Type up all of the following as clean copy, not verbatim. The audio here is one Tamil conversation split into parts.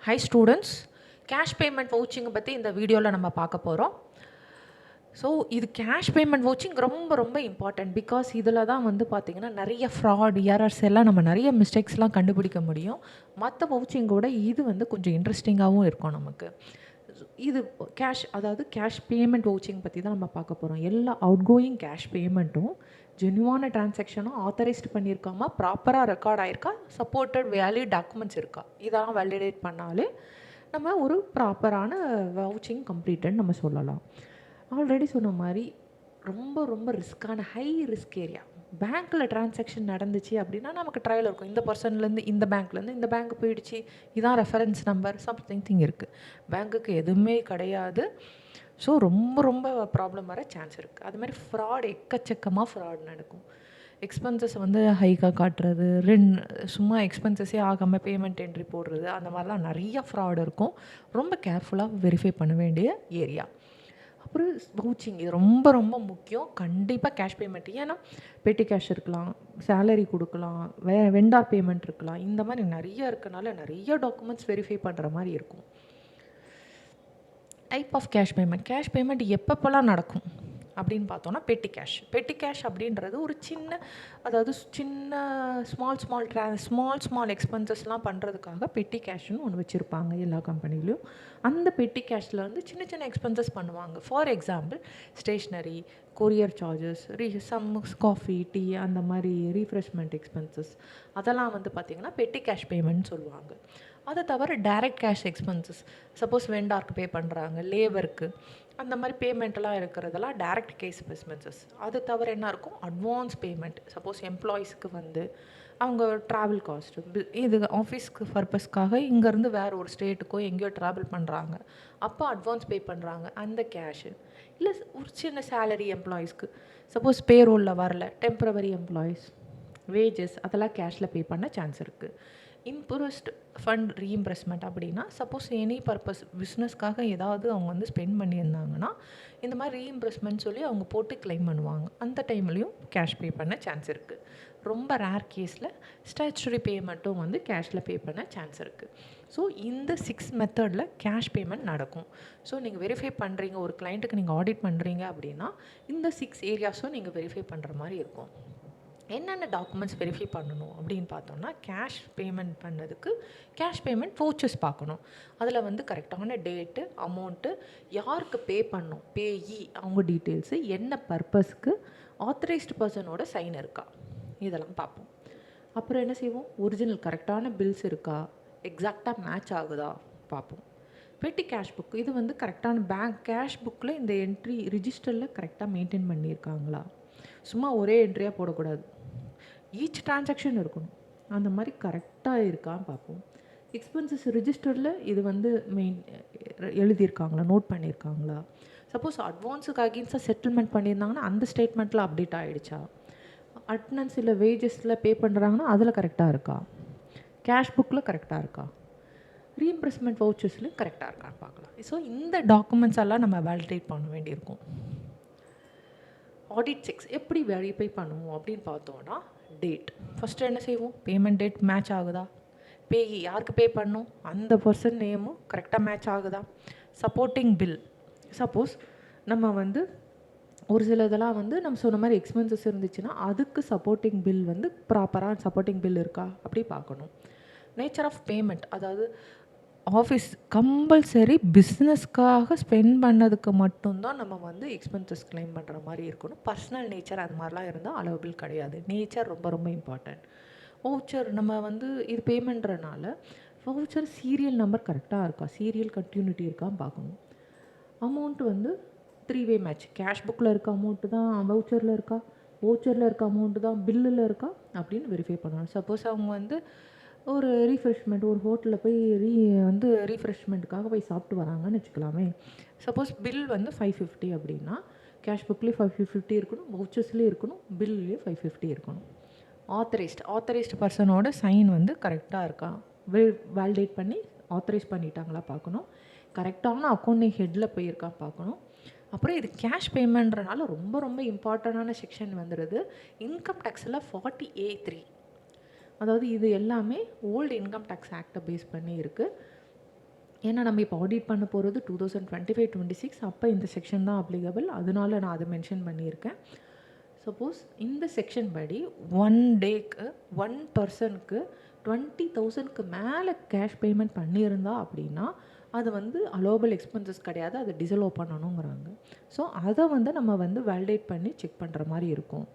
Hi students, cash payment vouching பற்றி இந்த வீடியோவில் நம்ம பார்க்க போகிறோம். ஸோ இது கேஷ் பேமெண்ட் வவுச்சிங் ரொம்ப இம்பார்ட்டன்ட். பிகாஸ் இதில் தான் வந்து பார்த்திங்கன்னா நிறைய ஃப்ராட் எரர்ஸ் எல்லாம் நம்ம நிறைய மிஸ்டேக்ஸ்லாம் கண்டுபிடிக்க முடியும். மற்ற வவுச்சிங்கோட இது வந்து கொஞ்சம் இன்ட்ரெஸ்டிங்காகவும் இருக்கும் நமக்கு. இது கேஷ் பேமெண்ட் வவுச்சிங் பற்றி தான் நம்ம பார்க்க போகிறோம். எல்லா அவுட் கோயிங் கேஷ் பேமெண்ட்டும் ஜென்யூவான டிரான்சாக்ஷனும் ஆத்தரைஸ்ட் பண்ணியிருக்காமா, ப்ராப்பராக ரெக்கார்ட் ஆகிருக்கா, சப்போர்ட்டட் வேலிட் டாக்குமெண்ட்ஸ் இருக்கா, இதெல்லாம் வேலிடேட் பண்ணாலே நம்ம ஒரு ப்ராப்பரான வவுச்சிங் கம்ப்ளீட்டட்னு நம்ம சொல்லலாம். ஆல்ரெடி சொன்ன மாதிரி ரொம்ப ரிஸ்க்கான ஹை ரிஸ்க் ஏரியா. பேங்க்கில் டிரான்சாக்ஷன் நடந்துச்சு அப்படின்னா நமக்கு ட்ரையல் இருக்கும். இந்த பர்சன்லேருந்து இந்த பேங்க்லேருந்து இந்த பேங்க் போயிடுச்சு, இதான் ரெஃபரன்ஸ் நம்பர், சம்திங் இருக்குது. பேங்க்குக்கு எதுவுமே கிடையாது. ஸோ ரொம்ப ப்ராப்ளம் வர சான்ஸ் இருக்குது. அது மாதிரி ஃப்ராட், எக்கச்சக்கமாக ஃப்ராட் நடக்கும். எக்ஸ்பென்சஸ் வந்து ஹைக்காக காட்டுறது, சும்மா எக்ஸ்பென்சஸே ஆகாமல் பேமெண்ட் என்ட்ரி போடுறது, அந்த மாதிரிலாம் நிறைய ஃப்ராட் இருக்கும். ரொம்ப கேர்ஃபுல்லாக வெரிஃபை பண்ண வேண்டிய ஏரியா. அப்புறம் வவுச்சிங் இது ரொம்ப முக்கியம். கண்டிப்பாக கேஷ் பேமெண்ட், ஏன்னா பெட்டி கேஷ் இருக்கலாம், சேலரி கொடுக்கலாம், வெண்டார் பேமெண்ட் இருக்கலாம், இந்த மாதிரி நிறைய இருக்கனால நிறைய டாக்குமெண்ட்ஸ் வெரிஃபை பண்ணுற மாதிரி இருக்கும். டைப் ஆஃப் கேஷ் பேமெண்ட் எப்பப்போலாம் நடக்கும் அப்படின்னு பார்த்தோன்னா பெட்டி கேஷ் அப்படின்றது ஒரு சின்ன ஸ்மால் எக்ஸ்பென்சஸ்லாம் பண்ணுறதுக்காக பெட்டி கேஷ்னு ஒன்று வச்சுருப்பாங்க எல்லா கம்பெனிலையும். அந்த பெட்டி கேஷில் வந்து சின்ன எக்ஸ்பென்சஸ் பண்ணுவாங்க. For example stationery, courier charges, coffee, tea, அந்த மாதிரி ரீஃப்ரெஷ்மெண்ட் எக்ஸ்பென்சஸ், அதெல்லாம் வந்து பார்த்திங்கன்னா பெட்டி கேஷ் பேமெண்ட்னு சொல்லுவாங்க. அதை தவிர டைரக்ட் கேஷ் எக்ஸ்பென்சஸ், சப்போஸ் வெண்டாருக்கு பே பண்ணுறாங்க, லேபருக்கு, அந்த மாதிரி பேமெண்ட்டெல்லாம் இருக்கிறதெல்லாம் டைரக்ட் கேஷ் எக்ஸ்பென்சஸ். அது தவிர என்ன இருக்கும், அட்வான்ஸ் பேமெண்ட். சப்போஸ் எம்ப்ளாயீஸ்க்கு வந்து அவங்க ட்ராவல் காஸ்ட்டு, இது ஆஃபீஸ்க்கு பர்பஸ்க்காக இங்கேருந்து வேறு ஒரு ஸ்டேட்டுக்கோ எங்கேயோ ட்ராவல் பண்ணுறாங்க, அப்போ அட்வான்ஸ் பே பண்ணுறாங்க, அந்த கேஷு. இல்லை ஒரு சின்ன சேலரி எம்ப்ளாயீஸ்க்கு, சப்போஸ் பேரோலில் வரல, டெம்ப்ரவரி எம்ப்ளாயீஸ் வேஜஸ், அதெல்லாம் கேஷில் பே பண்ண சான்ஸ் இருக்குது. இம்ப்ரெஸ்ட் ஃபண்ட் ரீஇம்ப்ரெஸ்மெண்ட் அப்படின்னா, சப்போஸ் எனி பர்பஸ் பிஸ்னஸ்க்காக ஏதாவது அவங்க வந்து ஸ்பெண்ட் பண்ணியிருந்தாங்கன்னா இந்த மாதிரி ரீஇம்ப்ரெஸ்மெண்ட் சொல்லி அவங்க போட்டு கிளைம் பண்ணுவாங்க. அந்த டைம்லேயும் கேஷ் பே பண்ண சான்ஸ் இருக்குது. ரொம்ப ரேர் கேஸில் ஸ்டாச்சுரி பேமெண்ட்டும் வந்து கேஷில் பே பண்ண சான்ஸ் இருக்குது. ஸோ இந்த 6 மெத்தடில் கேஷ் பேமெண்ட் நடக்கும். ஸோ நீங்கள் வெரிஃபை பண்ணுறீங்க, ஒரு கிளைண்ட்டுக்கு நீங்கள் ஆடிட் பண்ணுறீங்க அப்படின்னா இந்த 6 ஏரியாஸும் நீங்கள் வெரிஃபை பண்ணுற மாதிரி இருக்கும். என்னென்ன டாக்குமெண்ட்ஸ் வெரிஃபை பண்ணணும் அப்படின்னு பார்த்தோம்னா, கேஷ் பேமெண்ட் பண்ணதுக்கு கேஷ் பேமெண்ட் வவுச்சர்ஸ் பார்க்கணும். அதில் வந்து கரெக்டான டேட்டு, அமௌண்ட்டு, யாருக்கு பே பண்ணணும், பேயி அவங்க டீட்டெயில்ஸு, என்ன பர்பஸ்க்கு, ஆத்தரைஸ்டு பர்சனோட சைன் இருக்கா, இதெல்லாம் பார்ப்போம். அப்புறம் என்ன செய்வோம், ஒரிஜினல் கரெக்டான பில்ஸ் இருக்கா, எக்ஸாக்டாக மேட்ச் ஆகுதா பார்ப்போம். பெட்டி கேஷ் புக், இது வந்து கரெக்டான பேங்க் கேஷ் புக்கில் இந்த என்ட்ரி ரிஜிஸ்டரில் கரெக்டாக மெயின்டைன் பண்ணியிருக்காங்களா, சும்மா ஒரே என்ட்ரியாக போடக்கூடாது, ஈச் டிரான்சாக்ஷன் இருக்கணும், அந்த மாதிரி கரெக்டாக இருக்கான்னு பார்ப்போம். எக்ஸ்பென்சஸ் ரிஜிஸ்டரில் இது வந்து எழுதியிருக்காங்களா, நோட் பண்ணியிருக்காங்களா, சப்போஸ் அட்வான்ஸுக்கு அகெயின்ஸ்டாக செட்டில்மெண்ட் பண்ணியிருந்தாங்கன்னா அந்த ஸ்டேட்மெண்ட்டில் அப்டேட் ஆகிடுச்சா, அட்டனன்ஸ் இல்லை வேஜஸில் பே பண்ணுறாங்கன்னா அதில் கரெக்டாக இருக்கா, கேஷ் புக்கில் கரெக்டாக இருக்கா, ரீஇம்ப்ரெஸ்மெண்ட் வவுச்சர்ஸ்லையும் கரெக்டாக இருக்கான்னு பார்க்கலாம். ஸோ இந்த டாக்குமெண்ட்ஸ் எல்லாம் நம்ம வேலிடேட் பண்ண வேண்டியிருக்கும். ஆடிட் செக்ஸ் எப்படி வெரிஃபை பண்ணுவோம் அப்படின்னு பார்த்தோன்னா, டேட் ஃபஸ்ட்டு என்ன செய்வோம், பேமெண்ட் டேட் மேட்ச் ஆகுதா, பேயி யாருக்கு பே பண்ணணும் அந்த பர்சன் நேமும் கரெக்டாக மேட்ச் ஆகுதா, சப்போர்ட்டிங் பில், சப்போஸ் நம்ம வந்து ஒரு சில இதெல்லாம் வந்து நம்ம சொன்ன மாதிரி எக்ஸ்பென்சஸ் இருந்துச்சுன்னா அதுக்கு சப்போர்ட்டிங் பில் வந்து ப்ராப்பராக சப்போர்ட்டிங் பில் இருக்கா அப்படி பார்க்கணும். நேச்சர் ஆஃப் பேமெண்ட், அதாவது ஆஃபீஸ் கம்பல்சரி பிஸ்னஸ்க்காக ஸ்பெண்ட் பண்ணதுக்கு மட்டும்தான் நம்ம வந்து எக்ஸ்பென்சஸ் கிளைம் பண்ணுற மாதிரி இருக்கணும். பர்சனல் நேச்சர் அது மாதிரிலாம் இருந்தால் அலோபிள் கிடையாது. நேச்சர் ரொம்ப இம்பார்ட்டண்ட். வவுச்சர் நம்ம வந்து இது பே பண்ணுறனால வவுச்சர் சீரியல் நம்பர் கரெக்டாக இருக்கா, சீரியல் கண்டினியூட்டி இருக்கான்னு பார்க்கணும். அமௌண்ட் வந்து 3-வே மேட்ச், கேஷ் புக்கில் இருக்க அமௌண்ட்டு தான் வவுச்சரில் இருக்கா, வவுச்சரில் இருக்க அமௌண்ட்டு தான் பில்லில் இருக்கா அப்படின்னு வெரிஃபை பண்ணணும். சப்போஸ் அவங்க வந்து ஒரு ரீஃப்ரெஷ்மெண்ட், ஒரு ஹோட்டலில் போய் ரீஃப்ரெஷ்மெண்ட்டுக்காக போய் சாப்பிட்டு வராங்கன்னு வச்சுக்கலாமே. சப்போஸ் பில் வந்து 550 அப்படின்னா கேஷ் புக்லேயே 550 இருக்கணும், வவுச்சர்ஸ்லேயே இருக்கணும், பில்லேயே 550 இருக்கணும். ஆத்தரைஸ்டு பர்சனோட சைன் வந்து கரெக்டாக இருக்கா, வேலிடேட் பண்ணி ஆத்தரைஸ் பண்ணிட்டாங்களா பார்க்கணும். கரெக்டான அக்கௌண்ட் ஹெட்டில் போயிருக்கா பார்க்கணும். அப்புறம் இது கேஷ் பேமெண்ட்றனால ரொம்ப இம்பார்ட்டண்டான செக்ஷன் வந்துடுது. இன்கம் டேக்ஸில் 40A(3), அதாவது இது எல்லாமே ஓல்டு இன்கம் டேக்ஸ் ஆக்டை பேஸ் பண்ணி இருக்குது. ஏன்னா நம்ம இப்போ ஆடிட் பண்ண போகிறது 2025-26, அப்போ இந்த செக்ஷன் தான் அப்ளிகபிள். அதனால நான் அதை மென்ஷன் பண்ணியிருக்கேன். சப்போஸ் இந்த செக்ஷன் படி 1 டேக்கு 1 பர்சனுக்கு 20,000க்கு மேலே கேஷ் பேமெண்ட் பண்ணியிருந்தா அப்படின்னா அது வந்து அலோவபிள் எக்ஸ்பென்சஸ் கிடையாது, அதை டிசலோவ் பண்ணணுங்கிறாங்க. ஸோ அதை வந்து நம்ம வந்து வேலிடேட் பண்ணி செக் பண்ணுற மாதிரி இருக்கும்.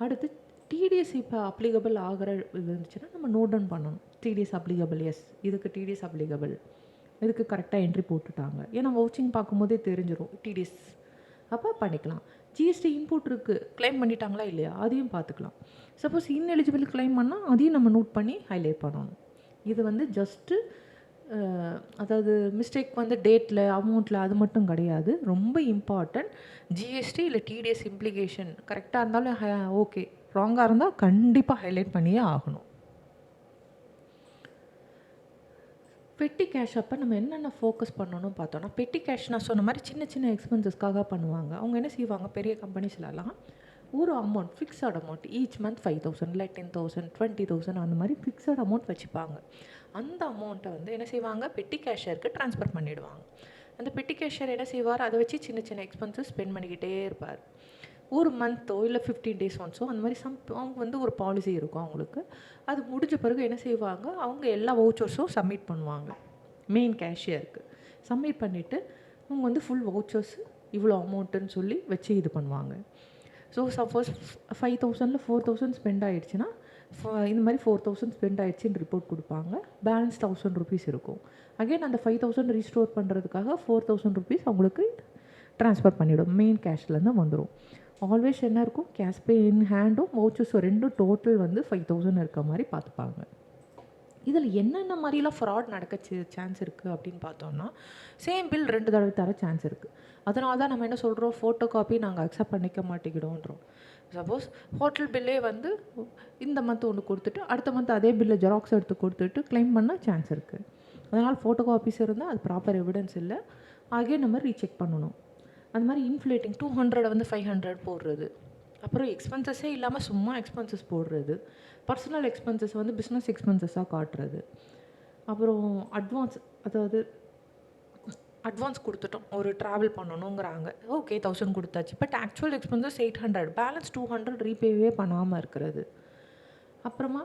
அடுத்து டிடிஎஸ் இப்போ அப்ளிகபிள் ஆகிற இது இருந்துச்சுன்னா நம்ம நோட் டவுன் பண்ணணும். டிடிஎஸ் அப்ளிகபிள், எஸ் இதுக்கு டிடிஎஸ் அப்ளிகபிள், இதுக்கு கரெக்டாக என்ட்ரி போட்டுட்டாங்க. ஏன்னா வவுச்சிங் பார்க்கும்போதே தெரிஞ்சிடும் டிடிஎஸ், அப்போ பண்ணிக்கலாம். ஜிஎஸ்டி இன்புட் இருக்குது, கிளைம் பண்ணிட்டாங்களா இல்லையா அதையும் பார்த்துக்கலாம். சப்போஸ் இன்எலிஜிபிள் கிளைம் பண்ணால் அதையும் நம்ம நோட் பண்ணி ஹைலைட் பண்ணணும். இது வந்து ஜஸ்ட்டு அதாவது மிஸ்டேக் வந்து டேட்டில் அமௌண்ட்டில் அது மட்டும் கிடையாது, ரொம்ப இம்பார்ட்டன்ட். ஜிஎஸ்டி இல்லை டிடிஎஸ் இம்ப்ளிகேஷன் கரெக்டாக இருந்தாலும் ஓகே, ராங்காக இருந்தால் கண்டிப்பாக ஹைலைட் பண்ணியே ஆகணும். பெட்டி கேஷ் அப்போ நம்ம என்னென்ன ஃபோக்கஸ் பண்ணணும்னு பார்த்தோன்னா, பெட்டி கேஷ் நான் சொன்ன மாதிரி சின்ன சின்ன எக்ஸ்பென்சஸ்க்காக பண்ணுவாங்க. அவங்க என்ன செய்வாங்க, பெரிய கம்பெனிஸ்லலாம் ஒரு amount, fixed amount, each month 5,000 இல்லை 10,000 20,000 அந்த மாதிரி ஃபிக்ஸட் அமௌண்ட் வச்சுப்பாங்க. அந்த அமௌண்ட்டை வந்து என்ன செய்வாங்க, பெட்டி கேஷியருக்கு ட்ரான்ஸ்ஃபர் பண்ணிவிடுவாங்க. அந்த பெட்டி கேஷியர் என்ன செய்வார், அதை வச்சு சின்ன சின்ன எக்ஸ்பென்சஸ் ஸ்பெண்ட் பண்ணிக்கிட்டே இருப்பார். ஒரு மந்த்தோ இல்லை 15 days ஒன்ஸோ அந்த மாதிரி அவங்க வந்து ஒரு பாலிசி இருக்கும் அவங்களுக்கு. அது முடிஞ்ச பிறகு என்ன செய்வாங்க, அவங்க எல்லா வவுச்சர்ஸும் சப்மிட் பண்ணுவாங்க மெயின் கேஷியருக்கு. சப்மிட் பண்ணிவிட்டு அவங்க வந்து ஃபுல் வவுச்சர்ஸ் இவ்வளோ அமௌண்ட்டுன்னு சொல்லி வச்சு இது பண்ணுவாங்க. ஸோ சப்போஸ் 5,000ல் 4,000 ஸ்பெண்ட் ஆகிடுச்சுன்னா இந்த மாதிரி 4,000 ஸ்பெண்ட் ஆகிடுச்சின்னு ரிப்போர்ட் கொடுப்பாங்க. பேலன்ஸ் 1,000 rupees இருக்கும். அகைன் அந்த 5,000 ரீஸ்டோர் பண்ணுறதுக்காக 4,000 rupees அவங்களுக்கு ட்ரான்ஸ்ஃபர் பண்ணிவிடும், மெயின் கேஷ்லேருந்து வந்துடும். ஆல்வேஸ் என்ன இருக்கும், கேஷ் பே இன் ஹேண்டும் வவுச்சர்ஸ் ரெண்டும் டோட்டல் வந்து 5,000 இருக்க மாதிரி பார்த்துப்பாங்க. இதில் என்னென்ன மாதிரிலாம் ஃப்ராட் நடக்க சான்ஸ் இருக்குது அப்படின்னு பார்த்தோன்னா, சேம் பில் 2 தடவை தர சான்ஸ் இருக்குது. அதனால தான் நம்ம என்ன சொல்கிறோம், ஃபோட்டோ காப்பி நாங்கள் அக்செப்ட் பண்ணிக்க மாட்டேங்கிறோன்றோம். சப்போஸ் ஹோட்டல் பில்லே வந்து இந்த மந்த் ஒன்று கொடுத்துட்டு அடுத்த மந்த் அதே பில்லை ஜெராக்ஸ் எடுத்து கொடுத்துட்டு கிளைம் பண்ண சான்ஸ் இருக்குது. அதனால் ஃபோட்டோ காப்பீஸ் இருந்தால் அது ப்ராப்பர் எவிடன்ஸ் இல்லை, ஆகிய நம்ம ரீசெக் பண்ணணும். அந்த மாதிரி இன்ஃப்ளேட்டிங் 200 வந்து 500 போடுறது, அப்புறம் எக்ஸ்பென்சஸே இல்லாமல் சும்மா எக்ஸ்பென்சஸ் போடுறது, பர்சனல் எக்ஸ்பென்சஸ் வந்து பிஸ்னஸ் எக்ஸ்பென்சஸாக காட்டுறது, அப்புறம் அட்வான்ஸ், அதாவது அட்வான்ஸ் கொடுத்துட்டோம், ஒரு ட்ராவல் பண்ணணுங்கிறாங்க, ஓகே 1000 கொடுத்தாச்சு, பட் ஆக்சுவல் எக்ஸ்பென்சஸ் 800, பேலன்ஸ் 200 ரீபேவே பண்ணாமல் இருக்கிறது. அப்புறமா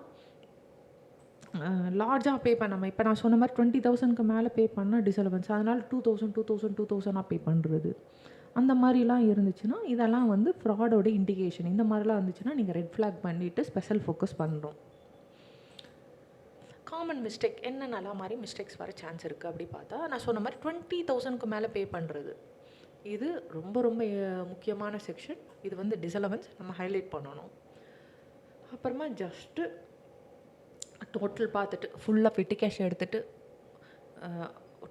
லார்ஜாக பே பண்ணாமல், இப்போ நான் சொன்ன மாதிரி 20,000க்கு மேலே பே பண்ணால் டிசலவன்ஸ், அதனால் 2,000 பே பண்ணுறது, அந்த மாதிரிலாம் இருந்துச்சுன்னா இதெல்லாம் வந்து ஃப்ராடோட இண்டிகேஷன். இந்த மாதிரிலாம் இருந்துச்சுன்னா நீங்கள் ரெட் ஃப்ளாக் பண்ணிவிட்டு ஸ்பெஷல் ஃபோக்கஸ் பண்ணுறோம். காமன் மிஸ்டேக் என்னென்னலாம் மாதிரி மிஸ்டேக்ஸ் வர சான்ஸ் இருக்குது அப்படி பார்த்தா, நான் சொன்ன மாதிரி 20,000க்கு மேலே பே பண்ணுறது, இது ரொம்ப ரொம்ப முக்கியமான செக்ஷன். இது வந்து டிசலவன்ஸ் நம்ம ஹைலைட் பண்ணணும். அப்புறமா ஜஸ்ட்டு டோட்டல் பார்த்துட்டு ஃபுல்லாக பெட்டி கேஷ் எடுத்துகிட்டு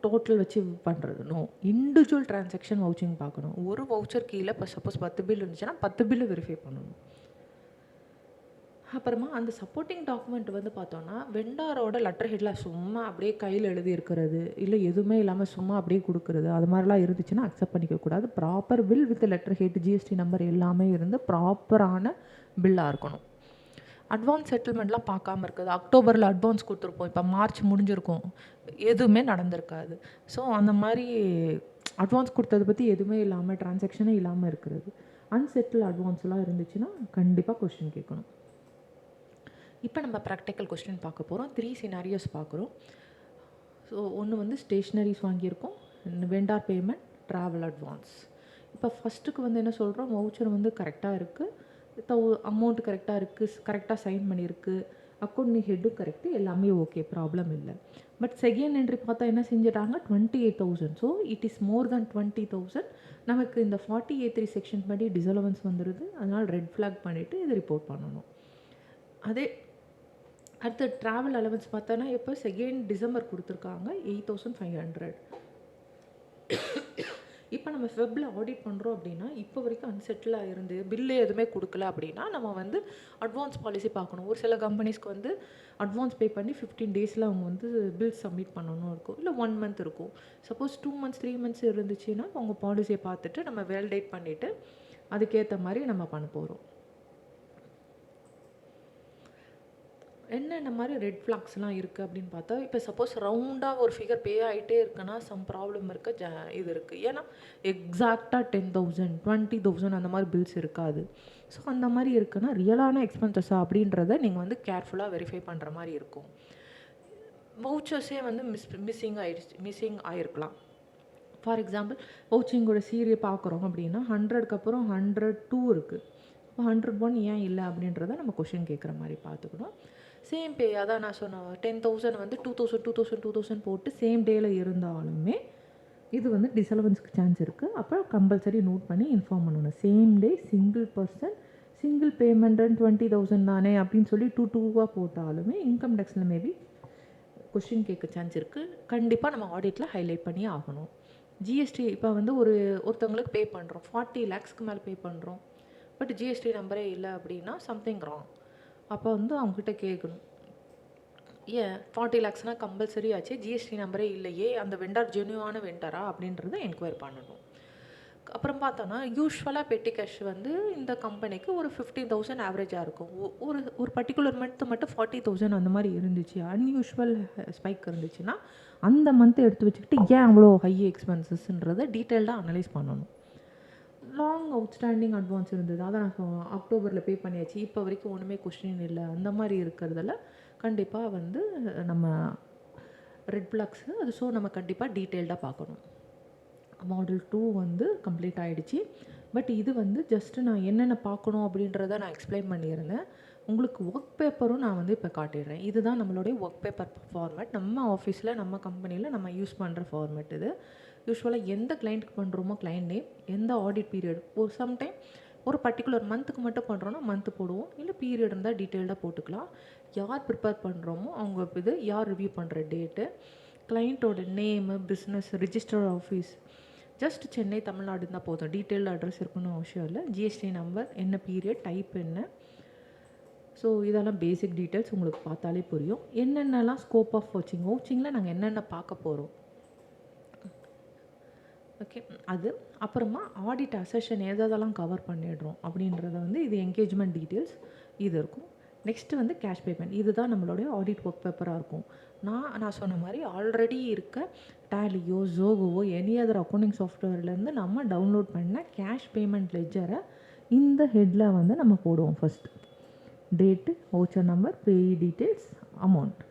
டோட்டல் வச்சு பண்ணுறது நோ. இண்டிவிஜுவல் டிரான்சாக்ஷன் வவுச்சிங் பார்க்கணும். ஒரு வவுச்சர் கீழே இப்போ சப்போஸ் 10 பில் இருந்துச்சுன்னா 10 பில்லு வெரிஃபை பண்ணணும். அப்புறமா அந்த சப்போர்ட்டிங் டாக்குமெண்ட் வந்து பார்த்தோன்னா, வெண்டாரோட லெட்டர் ஹெட்டில் சும்மா அப்படியே கையில் எழுதி இருக்கிறது, இல்லை எதுவுமே இல்லாமல் சும்மா அப்படியே கொடுக்குறது, அது மாதிரிலாம் இருந்துச்சுன்னா அக்செப்ட் பண்ணிக்கக்கூடாது. Proper bill with letter head, GST number எல்லாமே இருந்து ப்ராப்பரான பில்லாக இருக்கணும். அட்வான்ஸ் செட்டில்மெண்ட்லாம் பார்க்காம இருக்குது. அக்டோபரில் அட்வான்ஸ் கொடுத்துருப்போம், இப்போ மார்ச் முடிஞ்சிருக்கும், எதுவுமே நடந்திருக்காது. ஸோ அந்த மாதிரி அட்வான்ஸ் கொடுத்ததை பற்றி எதுவுமே இல்லாமல், டிரான்சாக்ஷனே இல்லாமல் இருக்கிறது, அன்செட்டில் அட்வான்ஸ்லாம் இருந்துச்சுன்னா கண்டிப்பாக கொஸ்டின் கேட்கணும். இப்போ நம்ம ப்ராக்டிக்கல் கொஸ்டின் பார்க்க போகிறோம். 3 சினாரியோஸ் பார்க்குறோம். ஸோ ஒன்று வந்து ஸ்டேஷ்னரிஸ் வாங்கியிருக்கோம், வெண்டார் பேமெண்ட், ட்ராவல் அட்வான்ஸ். இப்போ ஃபஸ்ட்டுக்கு வந்து என்ன சொல்கிறோம், வவுச்சர் வந்து கரெக்டாக இருக்குது, அமௌண்ட் கரெக்டாக இருக்குது, கரெக்டாக சைன் பண்ணியிருக்கு, அக்கௌண்ட் ஹெட்டும் கரெக்டு, எல்லாமே ஓகே, ப்ராப்ளம் இல்லை. பட் செகண்ட் என்ட்ரி பார்த்தா என்ன செஞ்சிட்டாங்க, 28,000. ஸோ இட் இஸ் மோர் தென் 20,000. நமக்கு இந்த 40A3 செக்ஷன் படி டிசலவன்ஸ் வந்துடுது. அதனால் ரெட் ஃப்ளாக் பண்ணிவிட்டு இதை ரிப்போர்ட் பண்ணணும். அதே அடுத்து ட்ராவல் அலவன்ஸ் பார்த்தோன்னா, எப்போ செகண்ட் டிசம்பர் கொடுத்துருக்காங்க 8,500. இப்போ நம்ம ஃபெப்பில் ஆடிட் பண்ணுறோம் அப்படின்னா, இப்போ வரைக்கும் அன்செட்டிலாக இருந்து பில்லு எதுவுமே கொடுக்கல அப்படின்னா நம்ம வந்து அட்வான்ஸ் பாலிசி பார்க்கணும். ஒரு சில கம்பெனிஸ்க்கு வந்து அட்வான்ஸ் பே பண்ணி 15 days அவங்க வந்து பில் சப்மிட் பண்ணணும் இருக்கும், இல்லை 1 month இருக்கும். சப்போஸ் 2 months 3 months இருந்துச்சுன்னா அவங்க பாலிசியை பார்த்துட்டு நம்ம வேலிடேட் பண்ணிவிட்டு அதுக்கேற்ற மாதிரி நம்ம பண்ண போகிறோம். என்னென்ன மாதிரி ரெட் ஃப்ளாக்ஸ்லாம் இருக்குது அப்படின்னு பார்த்தா, இப்போ சப்போஸ் ரவுண்டாக ஒரு ஃபிகர் பே ஆகிட்டே இருக்குன்னா சம் ப்ராப்ளம் இருக்க இது இருக்குது. ஏன்னா எக்ஸாக்டாக 10,000 20,000 அந்த மாதிரி பில்ஸ் இருக்காது. ஸோ அந்த மாதிரி இருக்குன்னா ரியலான எக்ஸ்பென்சஸா அப்படின்றத நீங்கள் வந்து கேர்ஃபுல்லாக வெரிஃபை பண்ணுற மாதிரி இருக்கும். வவுச்சர்ஸே வந்து மிஸ்ஸிங் ஆகிருக்கலாம். ஃபார் எக்ஸாம்பிள் வவுச்சிங்கோட சீரியை பார்க்குறோம் அப்படின்னா 100க்கு அப்புறம் 102 இருக்குது. இப்போ 101 ஏன் இல்லை அப்படின்றத நம்ம கொஷின் கேட்குற மாதிரி பார்த்துக்கணும். சேம் பே, அதான் நான் சொன்னேன் 10,000 வந்து 2,000 போட்டு சேம் டேயில் இருந்தாலுமே இது வந்து டிசலவன்ஸ்க்கு சான்ஸ் இருக்குது. அப்போ கம்பல்சரி நோட் பண்ணி இன்ஃபார்ம் பண்ணணும். Same day single person single payment 20,000 தானே அப்படின்னு சொல்லி 2 போட்டாலுமே இன்கம் டேக்ஸில் மேபி கொஷின் கேட்க சான்ஸ் இருக்குது. கண்டிப்பாக நம்ம ஆடிட்டில் ஹைலைட் பண்ணி ஆகணும். ஜிஎஸ்டி இப்போ வந்து ஒருத்தவங்களுக்கு பே பண்ணுறோம், 40 lakhsக்கு மேலே பே பண்ணுறோம், பட் ஜிஎஸ்டி நம்பரே இல்லை அப்படின்னா சம்திங் ராங். அப்போ வந்து அவங்ககிட்ட கேட்கணும், ஏன் 40 lakhsனால் கம்பல்சரி ஆச்சு, ஜிஎஸ்டி நம்பரே இல்லையே, அந்த வெண்டார் ஜென்யூவான வெண்டாரா அப்படின்றத என்கொயரி பண்ணணும். அப்புறம் பார்த்தோன்னா யூஸ்வலாக பெட்டி கேஷ் வந்து இந்த கம்பெனிக்கு ஒரு 15,000 ஆவரேஜாக இருக்கும். ஒரு பர்டிகுலர் மந்த்து மட்டும் 40,000 அந்த மாதிரி இருந்துச்சு, அன்யூஷுவல் ஸ்பைக் இருந்துச்சுன்னா அந்த மந்த்தை எடுத்து வச்சுக்கிட்டு ஏன் அவ்வளோ ஹை எக்ஸ்பென்சஸ்ன்றதை டீட்டெயில்டாக அனலைஸ் பண்ணணும். லாங் அவுட்ஸ்டாண்டிங் அட்வான்ஸ் இருந்தது, அதை நான் அக்டோபரில் பே பண்ணியாச்சு, இப்போ வரைக்கும் ஒன்றுமே கொஸ்டின் இல்லை, அந்த மாதிரி இருக்கிறதுல கண்டிப்பாக வந்து நம்ம ரெட் ஃப்ளாக்ஸு அது. ஸோ நம்ம கண்டிப்பாக டீட்டெயில்டாக பார்க்கணும். மாடல் 2 வந்து கம்ப்ளீட் ஆகிடுச்சு. பட் இது வந்து ஜஸ்ட்டு நான் என்னென்ன பார்க்கணும் அப்படின்றத நான் எக்ஸ்பிளைன் பண்ணியிருந்தேன். உங்களுக்கு ஒர்க் பேப்பரும் நான் வந்து இப்போ காட்டிடுறேன். இதுதான் நம்மளுடைய ஒர்க் பேப்பர் ஃபார்மேட். நம்ம ஆஃபீஸில் நம்ம கம்பெனியில் நம்ம யூஸ் பண்ணுற ஃபார்மேட் இது. யூஸ்வலாக எந்த கிளைண்ட்டுக்கு பண்ணுறோமோ கிளைண்ட் நேம், எந்த ஆடிட் பீரியட், ஒரு சம்டைம் ஒரு பர்டிகுலர் மந்த்துக்கு மட்டும் பண்ணுறோன்னா மந்த்து போடுவோம், இல்லை பீரியட் இருந்தால் டீட்டெயில்டாக போட்டுக்கலாம். யார் ப்ரிப்பேர் பண்ணுறோமோ அவங்க இது, யார் ரிவ்யூ பண்ணுற டேட்டு, கிளைண்ட்டோட name, business, registered office, just Chennai Tamil Nadu இருந்தால் போதும், டீட்டெயில்டு அட்ரஸ் இருக்கணும் அவசியம் இல்லை. ஜிஎஸ்டி நம்பர் என்ன, பீரியட், டைப் என்ன. ஸோ இதெல்லாம் பேசிக் டீட்டெயில்ஸ் உங்களுக்கு பார்த்தாலே புரியும். என்னென்னலாம் ஸ்கோப் ஆஃப் வவுச்சிங்கில் நாங்கள் என்னென்ன பார்க்க போகிறோம், ஓகே. அது அப்புறமா ஆடிட் அசெஷன் எதெல்லாம் கவர் பண்ணிடுறோம் அப்படின்றத வந்து இது என்கேஜ்மெண்ட் டீட்டெயில்ஸ் இது இருக்கும். நெக்ஸ்ட்டு வந்து கேஷ் பேமெண்ட், இதுதான் நம்மளுடைய ஆடிட் ஒர்க் பேப்பராக இருக்கும். நான் சொன்ன மாதிரி ஆல்ரெடி இருக்க டேலியோ ஜோகோவோ எனி அதர் அக்கௌண்டிங் சாஃப்ட்வேர்லேருந்து நம்ம டவுன்லோட் பண்ண கேஷ் பேமெண்ட் லெட்ஜரை இந்த ஹெட்டில் வந்து நம்ம போடுவோம். First date, voucher number, payee details, amount,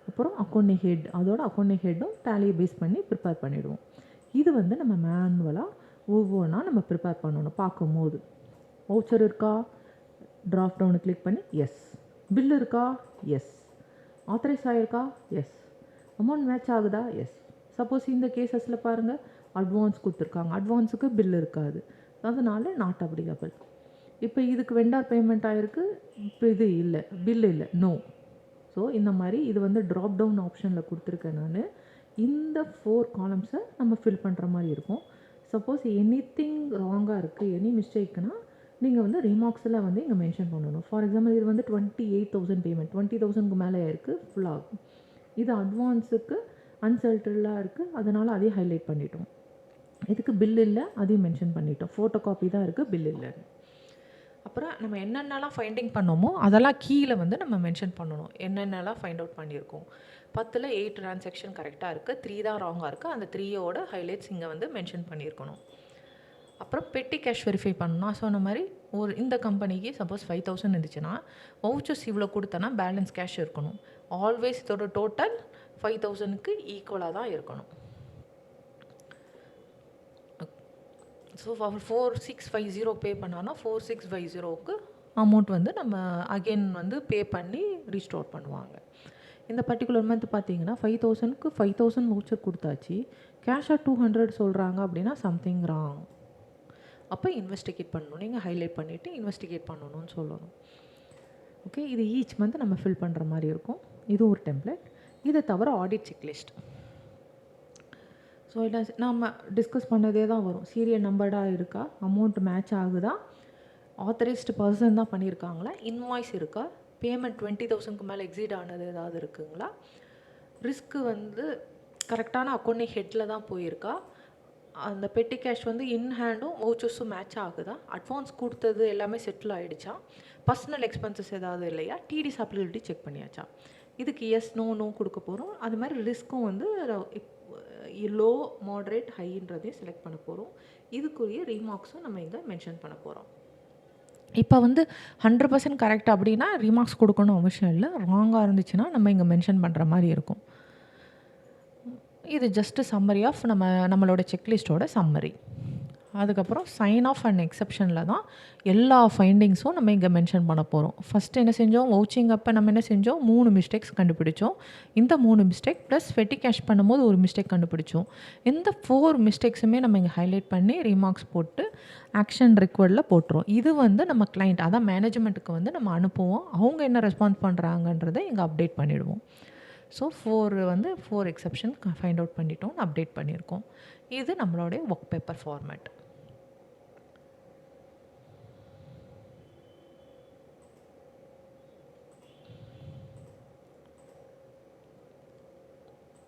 அப்புறம் அக்கௌண்டிங் ஹெட், அதோட அக்கௌண்டிங் ஹெட்டும் டேலியை பேஸ் பண்ணி ப்ரிப்பேர் பண்ணிவிடுவோம். இது வந்து நம்ம மேனுவலாக ஒவ்வொன்றா நம்ம ப்ரிப்பேர் பண்ணணும். பார்க்கும்போது வவுச்சர் இருக்கா, ட்ராப் டவுனு கிளிக் பண்ணி எஸ், பில் இருக்கா, எஸ், ஆத்தரைஸ் ஆகிருக்கா, எஸ், அமௌண்ட் மேட்ச் ஆகுதா, எஸ். சப்போஸ் இந்த கேசஸில் பாருங்கள் அட்வான்ஸ் கொடுத்துருக்காங்க, அட்வான்ஸுக்கு பில் இருக்காது, அதனால் நாட் அப்ளிகபிள். இப்போ இதுக்கு வெண்டார் பேமெண்ட் ஆகிருக்கு, இப்போ இது இல்லை, பில் இல்லை, நோ. ஸோ இந்த மாதிரி இது வந்து ட்ராப் டவுன் ஆப்ஷனில் கொடுத்துருக்கேன் நான். இந்த 4 காலம்ஸை நம்ம ஃபில் பண்ணுற மாதிரி இருக்கும். சப்போஸ் எனி திங் ராங்காக இருக்குது, எனி மிஸ்டேக்குனா நீங்கள் வந்து ரிமார்க்ஸில் வந்து இங்கே மென்ஷன் பண்ணணும். ஃபார் எக்ஸாம்பிள் இது வந்து 28,000 பேமெண்ட், 20,000க்கு மேலே இருக்குது ஃபுல்லாகும். இது அட்வான்ஸுக்கு அன்சல்டடாக இருக்குது, அதனால் அதையும் ஹைலைட் பண்ணிட்டோம். இதுக்கு பில் இல்லை, அதையும் மென்ஷன் பண்ணிட்டோம். ஃபோட்டோ காப்பி தான் இருக்குது, பில் இல்லைன்னு. அப்புறம் நம்ம என்னென்னலாம் ஃபைண்டிங் பண்ணோமோ அதெல்லாம் கீழே வந்து நம்ம மென்ஷன் பண்ணணும். என்னென்னலாம் ஃபைண்ட் அவுட் பண்ணியிருக்கோம். 10ல் 8 ட்ரான்சாக்ஷன் கரெக்டாக இருக்குது, 3 தான் ராங்காக இருக்குது, அந்த 3யோட ஹைலைட்ஸ் இங்கே வந்து மென்ஷன் பண்ணியிருக்கணும். அப்புறம் பெட்டி கேஷ் வெரிஃபை பண்ணணும். நான் சொன்ன மாதிரி இந்த கம்பெனிக்கு சப்போஸ் 5,000 இருந்துச்சுன்னா வவுச்சர்ஸ் இவ்வளோ கொடுத்தனா பேலன்ஸ் கேஷ் இருக்கணும். ஆல்வேஸ் இதோட டோட்டல் 5,000க்கு ஈக்குவலாக தான் இருக்கணும். ஸோ 4650 பே பண்ணான்னா 4650க்கு அமௌண்ட் வந்து நம்ம அகெயின் வந்து பே பண்ணி ரீஸ்டோர் பண்ணுவாங்க. இந்த பர்டிகுலர் மந்த் பார்த்தீங்கன்னா 5,000க்கு 5,000 வவுச்சர் கொடுத்தாச்சு, கேஷாக 200 சொல்கிறாங்க அப்படின்னா சம்திங் ராங். அப்போ இன்வெஸ்டிகேட் பண்ணணும், நீங்கள் ஹைலைட் பண்ணிவிட்டு இன்வெஸ்டிகேட் பண்ணணும்னு சொல்லணும். ஓகே, இது ஈச் மந்த் நம்ம ஃபில் பண்ணுற மாதிரி இருக்கும். இது ஒரு டெம்ப்ளேட். இதை தவிர ஆடிட் செக்லிஸ்ட். ஸோ இல்லை நம்ம டிஸ்கஸ் பண்ணதே தான் வரும். சீரியல் நம்பர்டாக இருக்கா, அமௌண்ட் மேட்ச் ஆகுதா, ஆத்தரைஸ்டு பர்சன் தான் பண்ணியிருக்காங்களா, இன்வாய்ஸ் இருக்கா, பேமெண்ட் 20,000க்கு மேலே எக்ஸீட் ஆனது ஏதாவது இருக்குங்களா, ரிஸ்க்கு வந்து கரெக்டான அக்கௌண்டிங் ஹெட்டில் தான் போயிருக்கா, அந்த பெட்டி கேஷ் வந்து இன் ஹேண்டும் வவுச்சர்ஸும் மேட்ச் ஆகுதா, அட்வான்ஸ் கொடுத்தது எல்லாமே செட்டில் ஆகிடுச்சா, பர்சனல் எக்ஸ்பென்சஸ் ஏதாவது இல்லையா, டிடி சப்ளிபிலிட்டி செக் பண்ணியாச்சா. இதுக்கு எஸ் நோ கொடுக்க போகிறோம். அது மாதிரி ரிஸ்க்கும் வந்து லோ மாட்ரேட் ஹைன்றதையும் செலக்ட் பண்ண போகிறோம். இதுக்குரிய ரீமார்க்ஸும் நம்ம இங்கே மென்ஷன் பண்ண போகிறோம். இப்போ வந்து 100% கரெக்ட் அப்படின்னா ரீமார்க்ஸ் கொடுக்கணும் அவசியம் இல்லை. ராங்காக இருந்துச்சுன்னா நம்ம இங்கே மென்ஷன் பண்ணுற மாதிரி இருக்கும். இது ஜஸ்ட்டு சம்மரி ஆஃப் நம்மளோட செக்லிஸ்ட்டோட சம்மரி. அதுக்கப்புறம் சைன் ஆஃப் அண்ட் எக்ஸப்ஷனில் தான் எல்லா ஃபைண்டிங்ஸும் நம்ம இங்கே மென்ஷன் பண்ண போகிறோம். ஃபஸ்ட்டு என்ன செஞ்சோம், வவுச்சிங் அப்போ நம்ம என்ன செஞ்சோம், 3 மிஸ்டேக்ஸ் கண்டுபிடிச்சோம். இந்த 3 மிஸ்டேக் ப்ளஸ் பெட்டி கேஷ் பண்ணும்போது ஒரு மிஸ்டேக் கண்டுபிடிச்சோம். இந்த 4 மிஸ்டேக்ஸுமே நம்ம இங்கே ஹைலைட் பண்ணி ரீமார்க்ஸ் போட்டு ஆக்ஷன் ரிக்வர்டில் போட்டுருவோம். இது வந்து நம்ம கிளைண்ட், அதான் மேனேஜ்மெண்ட்டுக்கு வந்து நம்ம அனுப்புவோம். அவங்க என்ன ரெஸ்பான்ஸ் பண்ணுறாங்கன்றதை இங்கே அப்டேட் பண்ணிவிடுவோம். ஸோ 4 எக்ஸப்ஷன் ஃபைண்ட் அவுட் பண்ணிட்டோம், அப்டேட் பண்ணியிருக்கோம். இது நம்மளுடைய ஒர்க் பேப்பர் ஃபார்மேட்.